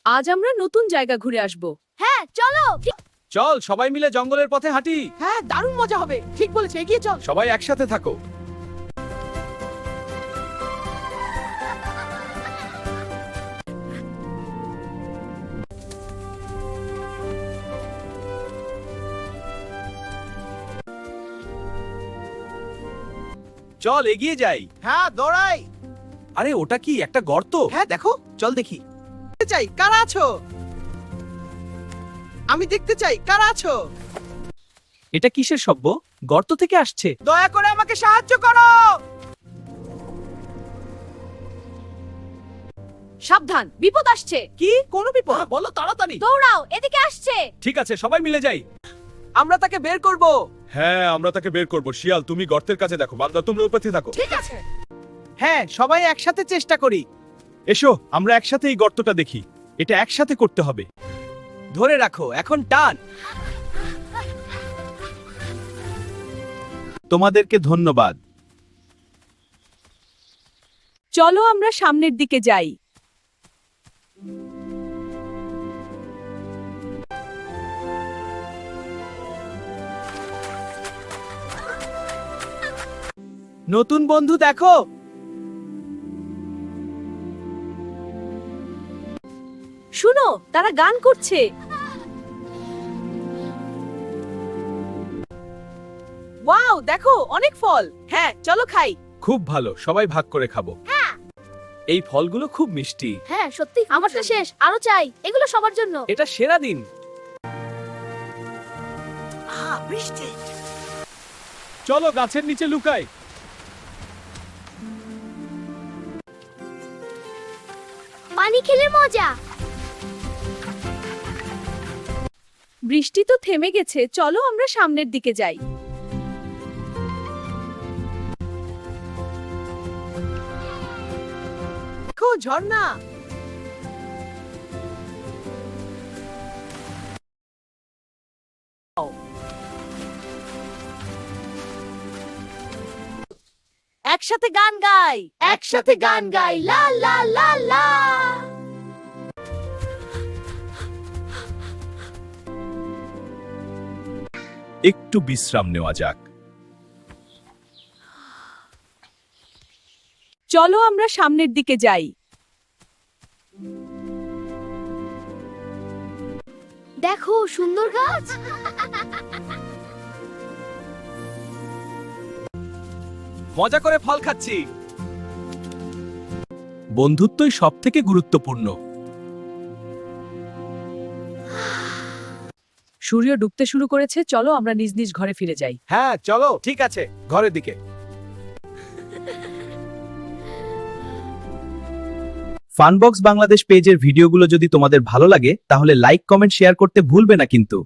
আজ আমরা নতুন জায়গা ঘুরে আসব। হ্যাঁ চলো। চল সবাই মিলে জঙ্গলের পথে হাঁটি। হ্যাঁ দারুণ মজা হবে, ঠিক বলেছে, এগিয়ে চল। সবাই একসাথে থাকো। চল এগিয়ে যাই। হ্যাঁ দৌড়াই। আরে ওটা কি একটা গর্ত? হ্যাঁ দেখো, চল দেখি। দেখতে চাই কারা আছো, আমি দেখতে চাই কারা আছো। এটা কিসের শব্দ? গর্ত থেকে আসছে। দয়া করে আমাকে সাহায্য করো। সাবধান, বিপদ আসছে। কি কোনো বিপদ? বলো তাড়াতাড়ি। দৌড়াও, এদিকে আসছে। ঠিক আছে সবাই মিলে যাই। আমরা তাকে বের করব। হ্যাঁ আমরা তাকে বের করব। শিয়াল তুমি গর্তের কাছে দেখো, বান্দর তোমরা উপরে থাকো। ঠিক আছে। হ্যাঁ সবাই একসাথে চেষ্টা করি। এসো আমরা একসাথে এই গর্তটা দেখি। এটা একসাথে করতে হবে। ধরে রাখো, এখন টান। তোমাদেরকে ধন্যবাদ। চলো আমরা সামনের দিকে যাই। নতুন বন্ধু দেখো। শুনো, তারা গান করছে। ওয়াও, দেখো অনেক ফল। হ্যাঁ চলো খাই। খুব ভালো, সবাই ভাগ করে খাবো। এই ফলগুলো খুব মিষ্টি। হ্যাঁ সত্যি, আমারটা শেষ, আরো চাই। এগুলো সবার জন্য। এটা সেরা দিন। বৃষ্টি। চলো গাছের নিচে লুকাই। পানি খেলে মজা। বৃষ্টি তো থেমে গেছে, চলো আমরা সামনের দিকে যাই। দেখো ঝর্ণা। একসাথে গান গাই। একসাথে গান গাই, লা লা লা লা। একটু বিশ্রাম নেওয়া যাক। চলো আমরা সামনের দিকে যাই। দেখো সুন্দর গাছ। মজা করে ফল খাচ্ছি। বন্ধুত্বই সবথেকে গুরুত্বপূর্ণ। সূর্য ডুবতে শুরু করেছে, চলো আমরা নিজ নিজ ঘরে ফিরে যাই। হ্যাঁ চলো, ঠিক আছে, ঘরের দিকে। ফানবক্স বাংলাদেশ পেজের ভিডিওগুলো যদি তোমাদের ভালো লাগে তাহলে লাইক, কমেন্ট, শেয়ার করতে ভুলবে না কিন্তু।